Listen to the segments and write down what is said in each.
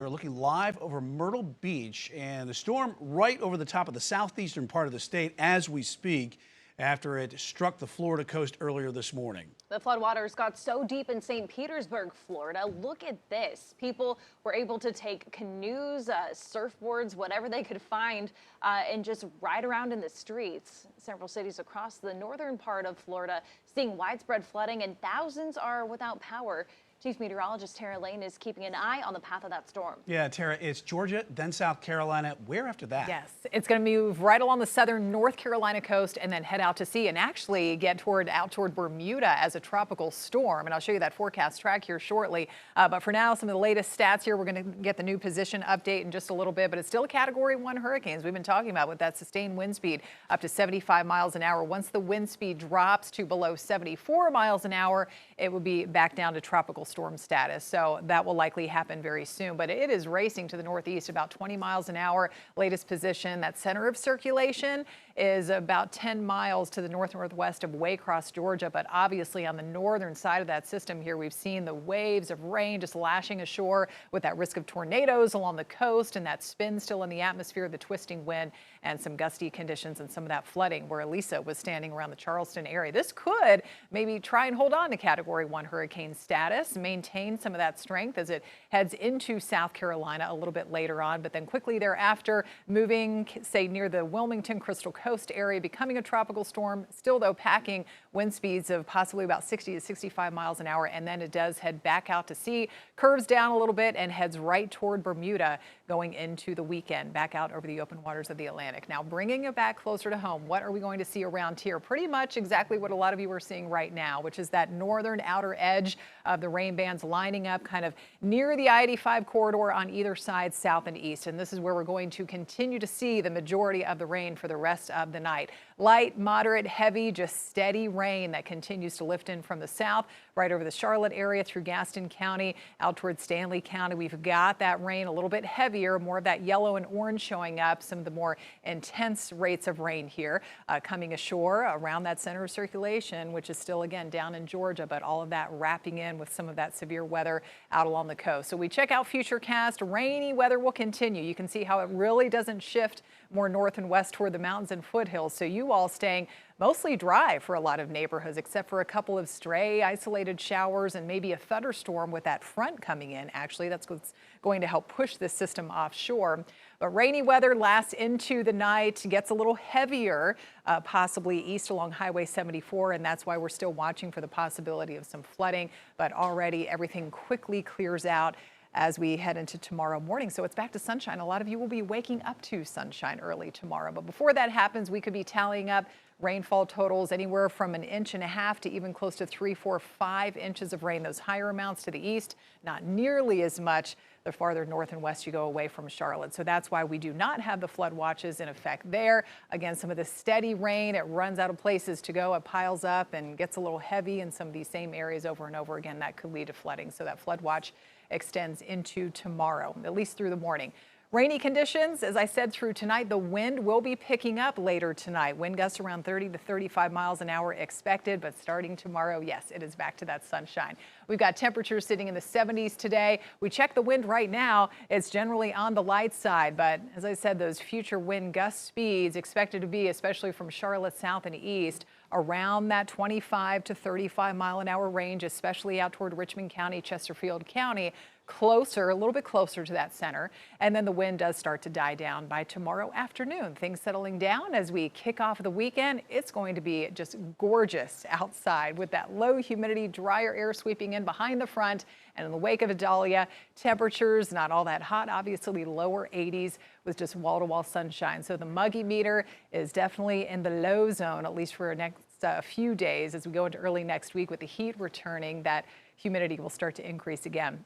We're looking live over Myrtle Beach, and the storm right over the top of the southeastern part of the state as we speak after it struck the Florida coast earlier this morning. The floodwaters got so deep in St. Petersburg, Florida. Look at this. People were able to take canoes, surfboards, whatever they could find, and just ride around in the streets. Several cities across the northern part of Florida seeing widespread flooding, and thousands are without power. Chief Meteorologist Tara Lane is keeping an eye on the path of that storm. Yeah, Tara, it's Georgia, then South Carolina. Where after that? Yes, it's going to move right along the southern North Carolina coast and then head out to sea and actually get out toward Bermuda as a tropical storm. And I'll show you that forecast track here shortly. But for now, some of the latest stats here. We're going to get the new position update in just a little bit, but it's still a Category 1 hurricane, as we've been talking about, with that sustained wind speed up to 75 miles an hour. Once the wind speed drops to below 74 miles an hour, it will be back down to tropical storm status. So that will likely happen very soon, but it is racing to the northeast about 20 miles an hour. Latest position, that center of circulation is about 10 miles to the northwest of Waycross, Georgia. But obviously on the northern side of that system here, we've seen the waves of rain just lashing ashore with that risk of tornadoes along the coast and that spin still in the atmosphere, the twisting wind and some gusty conditions and some of that flooding where Elisa was standing around the Charleston area. This could maybe try and hold on to Category 1 hurricane status, maintain some of that strength as it heads into South Carolina a little bit later on, but then quickly thereafter moving, say, near the Wilmington Crystal Coast area, becoming a tropical storm, still though packing wind speeds of possibly about 60 to 65 miles an hour, and then it does head back out to sea, curves down a little bit and heads right toward Bermuda going into the weekend, back out over the open waters of the Atlantic. Now bringing it back closer to home, what are we going to see around here? Pretty much exactly what a lot of you are seeing right now, which is that northern outer edge of the rain bands lining up kind of near the I-85 corridor on either side, south and east. And this is where we're going to continue to see the majority of the rain for the rest of the night. Light, moderate, heavy, just steady rain that continues to lift in from the south, right over the Charlotte area through Gaston County, out towards Stanley County. We've got that rain a little bit heavier, more of that yellow and orange showing up, some of the more intense rates of rain here coming ashore around that center of circulation, which is still, again, down in Georgia, but all of that wrapping in with some of that severe weather out along the coast. So we check out Futurecast. Rainy weather will continue. You can see how it really doesn't shift more north and west toward the mountains and foothills. So you all staying mostly dry for a lot of neighborhoods, except for a couple of stray isolated showers and maybe a thunderstorm with that front coming in. Actually, that's what's going to help push this system offshore. But rainy weather lasts into the night, gets a little heavier, possibly east along Highway 74, and that's why we're still watching for the possibility of some flooding. But already everything quickly clears out as we head into tomorrow morning. So it's back to sunshine. A lot of you will be waking up to sunshine early tomorrow. But before that happens, we could be tallying up rainfall totals anywhere from 1.5 inches to even close to 3, 4, 5 inches of rain. Those higher amounts to the east, not nearly as much the farther north and west you go away from Charlotte. So that's why we do not have the flood watches in effect there. Again, some of the steady rain, it runs out of places to go. It piles up and gets a little heavy in some of these same areas over and over again. That could lead to flooding. So that flood watch extends into tomorrow, at least through the morning. Rainy conditions, as I said, through tonight. The wind will be picking up later tonight. Wind gusts around 30 to 35 miles an hour expected, but starting tomorrow, yes, it is back to that sunshine. We've got temperatures sitting in the 70s today. We check the wind right now. It's generally on the light side, but as I said, those future wind gust speeds expected to be, especially from Charlotte south and east, around that 25 to 35 mile an hour range, especially out toward Richmond County, Chesterfield County, closer, a little bit closer to that center. And then the wind does start to die down by tomorrow afternoon. Things settling down as we kick off the weekend. It's going to be just gorgeous outside with that low humidity, drier air sweeping in behind the front. And in the wake of Idalia, temperatures not all that hot, obviously lower 80s with just wall-to-wall sunshine. So the MUGGY meter is definitely in the low zone, at least for the next few days. As we go into early next week with the heat returning, that humidity will start to increase again.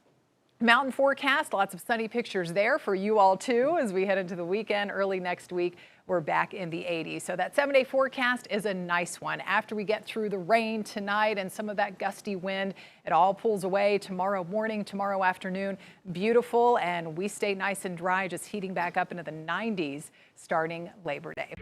Mountain forecast, lots of sunny pictures there for you all too as we head into the weekend. Early next week, we're back in the 80s. So that 7-day forecast is a nice one. After we get through the rain tonight and some of that gusty wind, it all pulls away tomorrow morning, tomorrow afternoon. Beautiful, and we stay nice and dry, just heating back up into the 90s starting Labor Day.